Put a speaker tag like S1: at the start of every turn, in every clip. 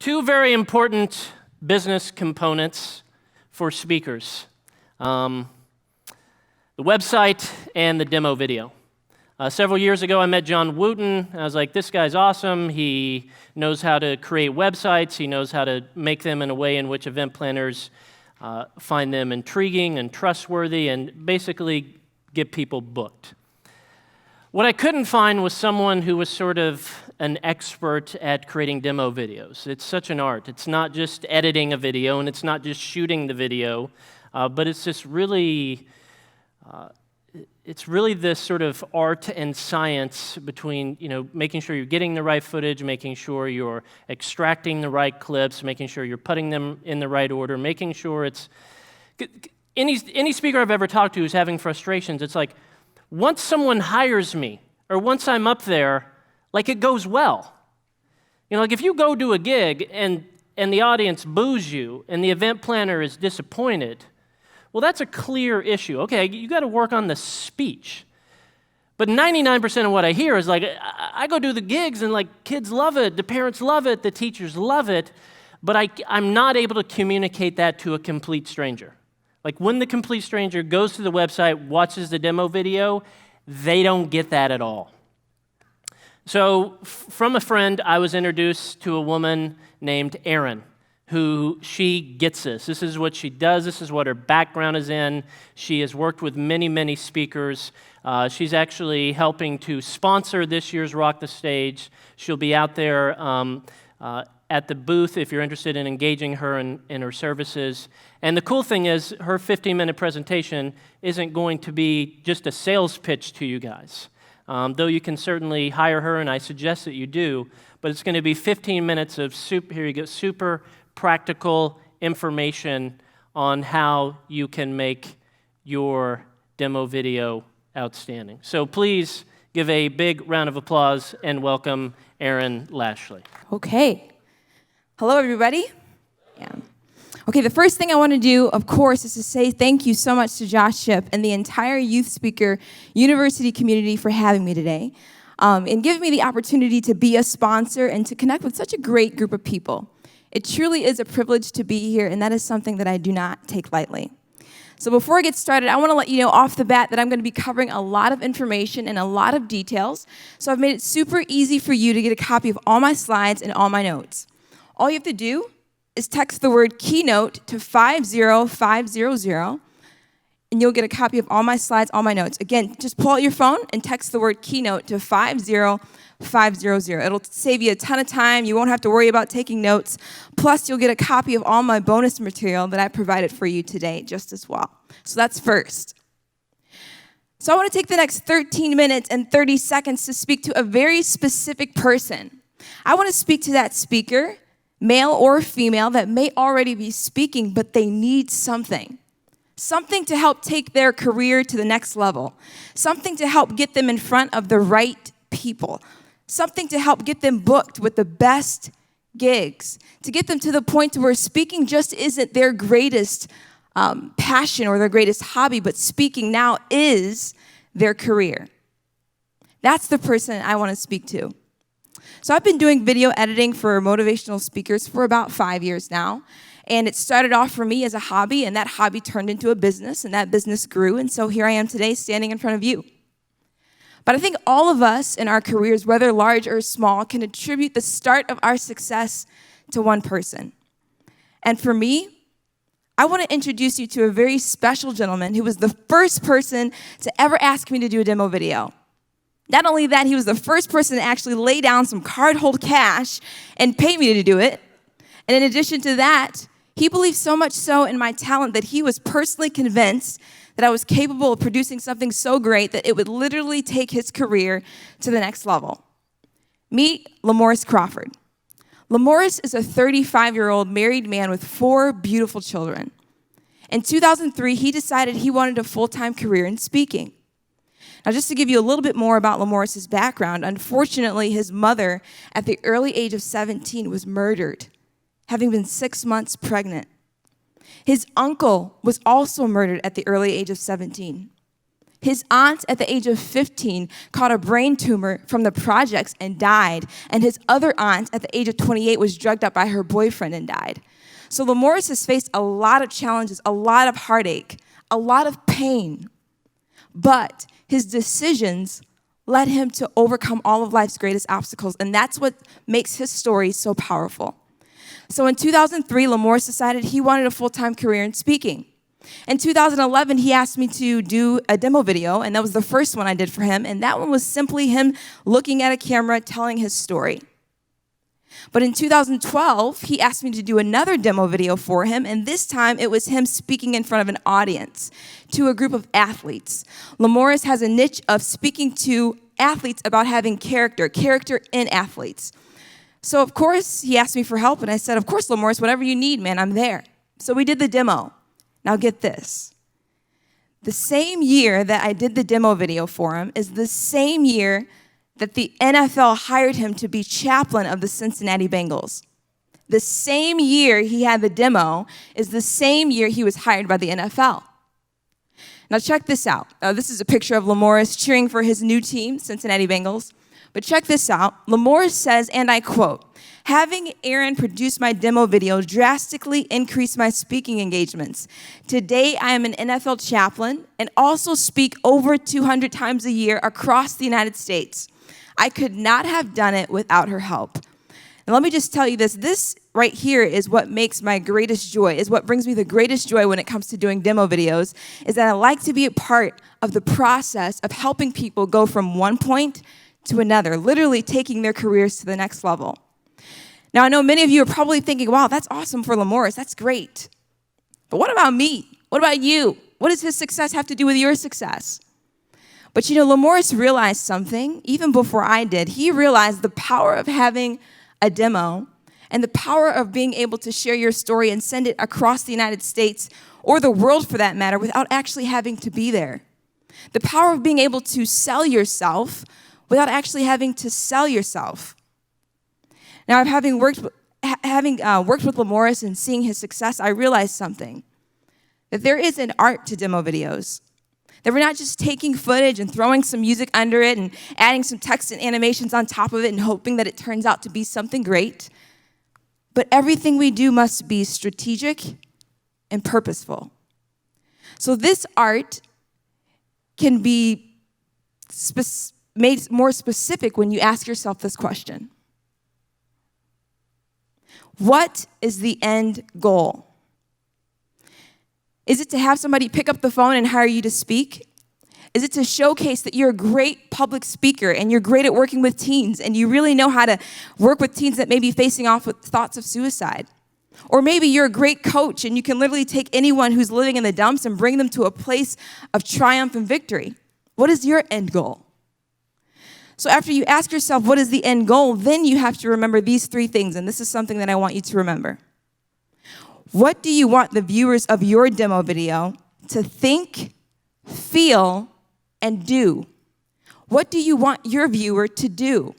S1: Two very important business components for speakers. The website and the demo video. Several years ago, I met John Wooten. I was like, this guy's awesome. He knows how to create websites. He knows how to make them in a way in which event planners find them intriguing and trustworthy and basically get people booked. What I couldn't find was someone who was sort of an expert at creating demo videos. It's such an art. It's not just editing a video, and it's not just shooting the video, but it's just really, it's really this sort of art and science between, making sure you're getting the right footage, making sure you're extracting the right clips, making sure you're putting them in the right order, making sure it's... Any speaker I've ever talked to who's having frustrations, it's like, once someone hires me, or once I'm up there, like it goes well. Like if you go do a gig and the audience boos you and the event planner is disappointed, well, that's a clear issue. Okay, you got to work on the speech. But 99% of what I hear is like, I go do the gigs and like kids love it, the parents love it, the teachers love it, but I'm not able to communicate that to a complete stranger. Like when the complete stranger goes to the website, watches the demo video, they don't get that at all. So from a friend, I was introduced to a woman named Erin, who she gets this. This is what she does. This is what her background is in. She has worked with many, many speakers. She's actually helping to sponsor this year's Rock the Stage. She'll be out there at the booth if you're interested in engaging her in her services. And the cool thing is her 15-minute presentation isn't going to be just a sales pitch to you guys. Though you can certainly hire her, and I suggest that you do, but it's going to be 15 minutes of super practical information on how you can make your demo video outstanding. So please give a big round of applause and welcome Erin Lashley.
S2: Okay. Hello, everybody. Yeah. Okay, the first thing I want to do, of course, is to say thank you so much to Josh Shipp and the entire Youth Speaker University community for having me today and giving me the opportunity to be a sponsor and to connect with such a great group of people. It truly is a privilege to be here, and that is something that I do not take lightly. So before I get started, I want to let you know off the bat that I'm going to be covering a lot of information and a lot of details, so I've made it super easy for you to get a copy of all my slides and all my notes. All you have to do is text the word keynote to 50500, and you'll get a copy of all my slides, all my notes. Again, just pull out your phone and text the word keynote to 50500. It'll save you a ton of time. You won't have to worry about taking notes. Plus, you'll get a copy of all my bonus material that I provided for you today just as well. So that's first. So I want to take the next 13 minutes and 30 seconds to speak to a very specific person. I want to speak to that speaker, male or female, that may already be speaking, but they need something. Something to help take their career to the next level. Something to help get them in front of the right people. Something to help get them booked with the best gigs. To get them to the point where speaking just isn't their greatest passion or their greatest hobby, but speaking now is their career. That's the person I want to speak to. So I've been doing video editing for motivational speakers for about 5 years now. And it started off for me as a hobby, and that hobby turned into a business, and that business grew. And so here I am today standing in front of you. But I think all of us in our careers, whether large or small, can attribute the start of our success to one person. And for me, I want to introduce you to a very special gentleman who was the first person to ever ask me to do a demo video. Not only that, he was the first person to actually lay down some card-hold cash and pay me to do it. And in addition to that, he believed so much so in my talent that he was personally convinced that I was capable of producing something so great that it would literally take his career to the next level. Meet Lamorris Crawford. Lamorris is a 35-year-old married man with 4 beautiful children. In 2003, he decided he wanted a full-time career in speaking. Now, just to give you a little bit more about Lamorris' background, unfortunately, his mother, at the early age of 17, was murdered, having been 6 months pregnant. His uncle was also murdered at the early age of 17. His aunt at the age of 15 caught a brain tumor from the projects and died. And his other aunt at the age of 28 was drugged up by her boyfriend and died. So Lamorris has faced a lot of challenges, a lot of heartache, a lot of pain. But his decisions led him to overcome all of life's greatest obstacles. And that's what makes his story so powerful. So in 2003, Lamorris decided he wanted a full-time career in speaking. In 2011, he asked me to do a demo video, and that was the first one I did for him. And that one was simply him looking at a camera, telling his story. But in 2012, he asked me to do another demo video for him, and this time it was him speaking in front of an audience to a group of athletes. Lamorris has a niche of speaking to athletes about having character in athletes. So of course, he asked me for help, and I said, of course, Lamorris, whatever you need, man, I'm there. So we did the demo. Now get this. The same year that I did the demo video for him is the same year that the NFL hired him to be chaplain of the Cincinnati Bengals. The same year he had the demo is the same year he was hired by the NFL. Now check this out. This is a picture of Lamorris cheering for his new team, Cincinnati Bengals. But check this out. Lamorris says, and I quote, "Having Erin produce my demo video drastically increased my speaking engagements. Today, I am an NFL chaplain and also speak over 200 times a year across the United States. I could not have done it without her help." And let me just tell you this. This right here is what makes my greatest joy, is what brings me the greatest joy when it comes to doing demo videos, is that I like to be a part of the process of helping people go from one point to another, literally taking their careers to the next level. Now, I know many of you are probably thinking, wow, that's awesome for Lamorris. That's great. But what about me? What about you? What does his success have to do with your success? But you know, Lamorris realized something even before I did. He realized the power of having a demo and the power of being able to share your story and send it across the United States or the world for that matter without actually having to be there. The power of being able to sell yourself without actually having to sell yourself. Now, having worked with Lamorris and seeing his success, I realized something, that there is an art to demo videos. That we're not just taking footage and throwing some music under it and adding some text and animations on top of it and hoping that it turns out to be something great. But everything we do must be strategic and purposeful. So this art can be made more specific when you ask yourself this question. What is the end goal? Is it to have somebody pick up the phone and hire you to speak? Is it to showcase that you're a great public speaker and you're great at working with teens and you really know how to work with teens that may be facing off with thoughts of suicide? Or maybe you're a great coach and you can literally take anyone who's living in the dumps and bring them to a place of triumph and victory. What is your end goal? So after you ask yourself, what is the end goal? Then you have to remember these three things, and this is something that I want you to remember. What do you want the viewers of your demo video to think, feel, and do? What do you want your viewer to do?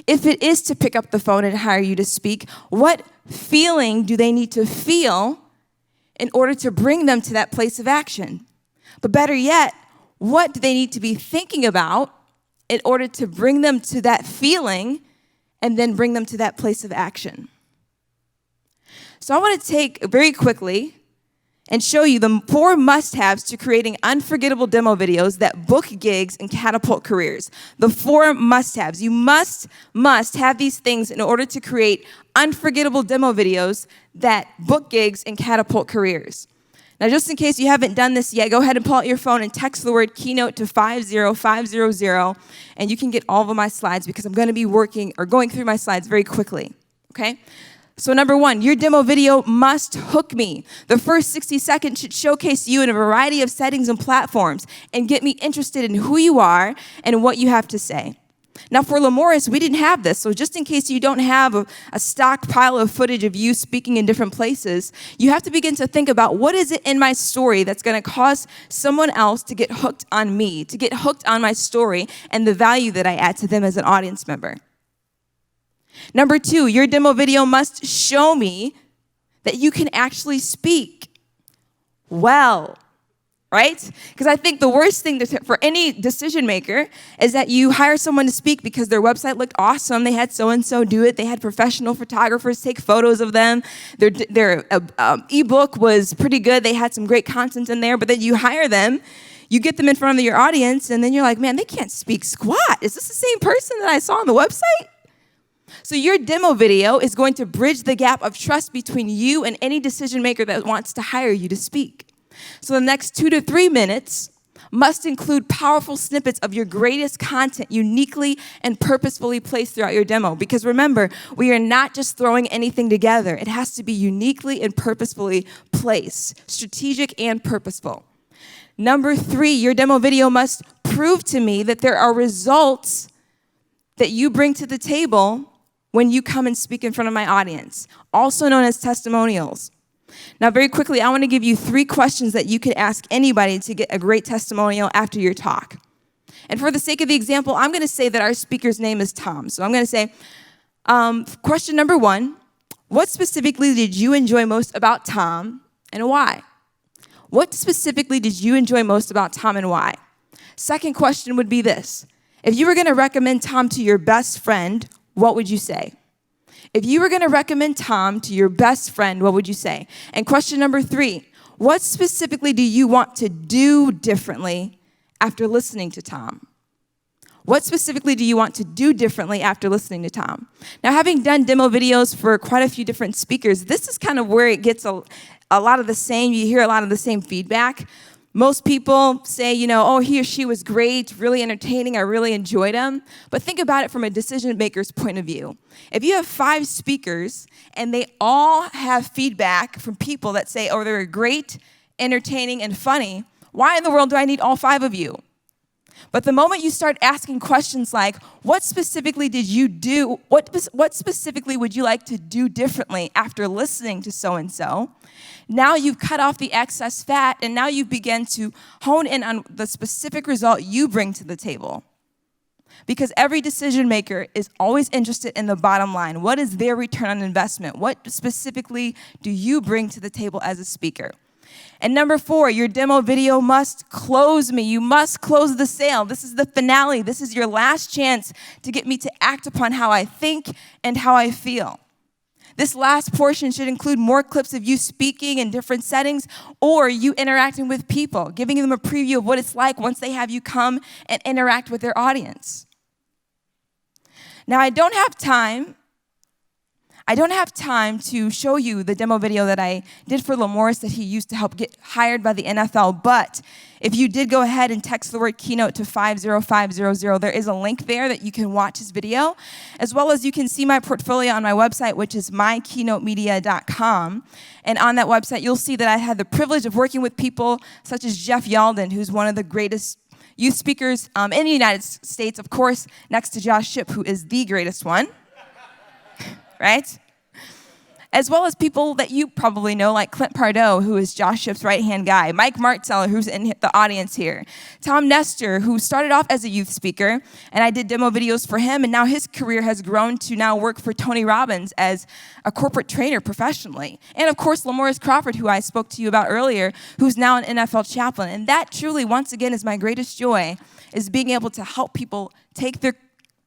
S2: If it is to pick up the phone and hire you to speak, what feeling do they need to feel in order to bring them to that place of action? But better yet, what do they need to be thinking about in order to bring them to that feeling and then bring them to that place of action? So I want to take very quickly and show you the 4 must-haves to creating unforgettable demo videos that book gigs and catapult careers. The 4 must-haves. You must have these things in order to create unforgettable demo videos that book gigs and catapult careers. Now, just in case you haven't done this yet, go ahead and pull out your phone and text the word keynote to 50500, and you can get all of my slides because I'm going to be going through my slides very quickly, okay? So number 1, your demo video must hook me. The first 60 seconds should showcase you in a variety of settings and platforms and get me interested in who you are and what you have to say. Now for Lamorris, we didn't have this, so just in case you don't have a stockpile of footage of you speaking in different places, you have to begin to think about what is it in my story that's going to cause someone else to get hooked on me, to get hooked on my story and the value that I add to them as an audience member. Number 2, your demo video must show me that you can actually speak well. right? Because I think the worst thing for any decision maker is that you hire someone to speak because their website looked awesome. They had so-and-so do it. They had professional photographers take photos of them. Their ebook was pretty good. They had some great content in there. But then you hire them, you get them in front of your audience, and then you're like, man, they can't speak squat. Is this the same person that I saw on the website? So your demo video is going to bridge the gap of trust between you and any decision maker that wants to hire you to speak. So the next 2 to 3 minutes must include powerful snippets of your greatest content uniquely and purposefully placed throughout your demo. Because remember, we are not just throwing anything together. It has to be uniquely and purposefully placed, strategic and purposeful. Number 3, your demo video must prove to me that there are results that you bring to the table when you come and speak in front of my audience, also known as testimonials. Now, very quickly, I want to give you 3 questions that you could ask anybody to get a great testimonial after your talk. And for the sake of the example, I'm going to say that our speaker's name is Tom. So I'm going to say, question number 1, what specifically did you enjoy most about Tom and why? What specifically did you enjoy most about Tom and why? Second question would be this. If you were going to recommend Tom to your best friend, what would you say? If you were going to recommend Tom to your best friend, what would you say? And question number 3, what specifically do you want to do differently after listening to Tom? What specifically do you want to do differently after listening to Tom? Now, having done demo videos for quite a few different speakers, this is kind of where it gets a lot of the same, you hear a lot of the same feedback. Most people say, oh, he or she was great, really entertaining, I really enjoyed him. But think about it from a decision maker's point of view. If you have 5 speakers and they all have feedback from people that say, oh, they were great, entertaining, and funny, why in the world do I need all 5 of you? But the moment you start asking questions like, what specifically did you do? What specifically would you like to do differently after listening to so-and-so? Now you've cut off the excess fat, and now you begin to hone in on the specific result you bring to the table. Because every decision maker is always interested in the bottom line. What is their return on investment? What specifically do you bring to the table as a speaker? And number 4, your demo video must close me. You must close the sale. This is the finale. This is your last chance to get me to act upon how I think and how I feel. This last portion should include more clips of you speaking in different settings or you interacting with people, giving them a preview of what it's like once they have you come and interact with their audience. Now, I don't have time to show you the demo video that I did for Lamorris that he used to help get hired by the NFL, but if you did go ahead and text the word keynote to 50500, there is a link there that you can watch his video, as well as you can see my portfolio on my website, which is mykeynotemedia.com. And on that website, you'll see that I had the privilege of working with people such as Jeff Yalden, who's one of the greatest youth speakers in the United States, of course, next to Josh Shipp, who is the greatest one. Right? As well as people that you probably know, like Clint Pardo, who is Josh Shipp's right-hand guy, Mike Martzeller, who's in the audience here, Tom Nestor, who started off as a youth speaker, and I did demo videos for him, and now his career has grown to now work for Tony Robbins as a corporate trainer professionally. And of course, Lamorris Crawford, who I spoke to you about earlier, who's now an NFL chaplain. And that truly, once again, is my greatest joy, is being able to help people take their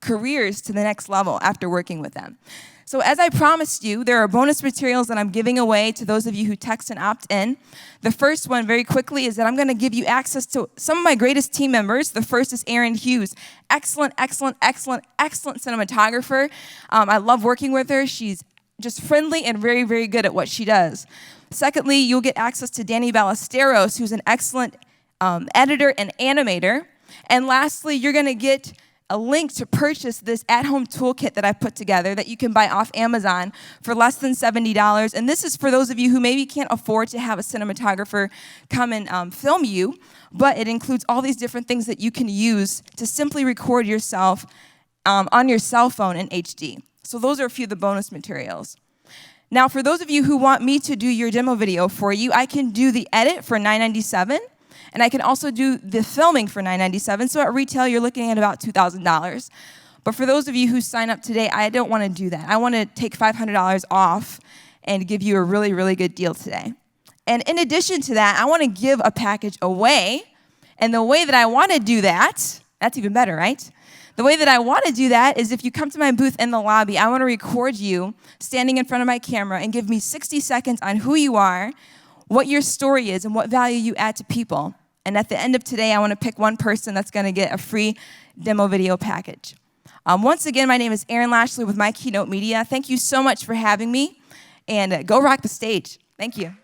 S2: careers to the next level after working with them. So as I promised you, there are bonus materials that I'm giving away to those of you who text and opt in. The first one, very quickly, is that I'm going to give you access to some of my greatest team members. The first is Erin Hughes. Excellent cinematographer. I love working with her. She's just friendly and very, very good at what she does. Secondly, you'll get access to Danny Ballesteros, who's an excellent editor and animator. And lastly, you're going to get a link to purchase this at-home toolkit that I put together that you can buy off Amazon for less than $70. And this is for those of you who maybe can't afford to have a cinematographer come and film you, but it includes all these different things that you can use to simply record yourself on your cell phone in HD. So those are a few of the bonus materials. Now, for those of you who want me to do your demo video for you, I can do the edit for $9.97. And I can also do the filming for $9.97. So at retail, you're looking at about $2,000. But for those of you who sign up today, I don't want to do that. I want to take $500 off and give you a really, really good deal today. And in addition to that, I want to give a package away. And the way that I want to do that, that's even better, right? The way that I want to do that is if you come to my booth in the lobby, I want to record you standing in front of my camera and give me 60 seconds on who you are, what your story is, and what value you add to people. And at the end of today, I want to pick one person that's going to get a free demo video package. Once again, my name is Erin Lashley with My Keynote Media. Thank you so much for having me, and go rock the stage. Thank you.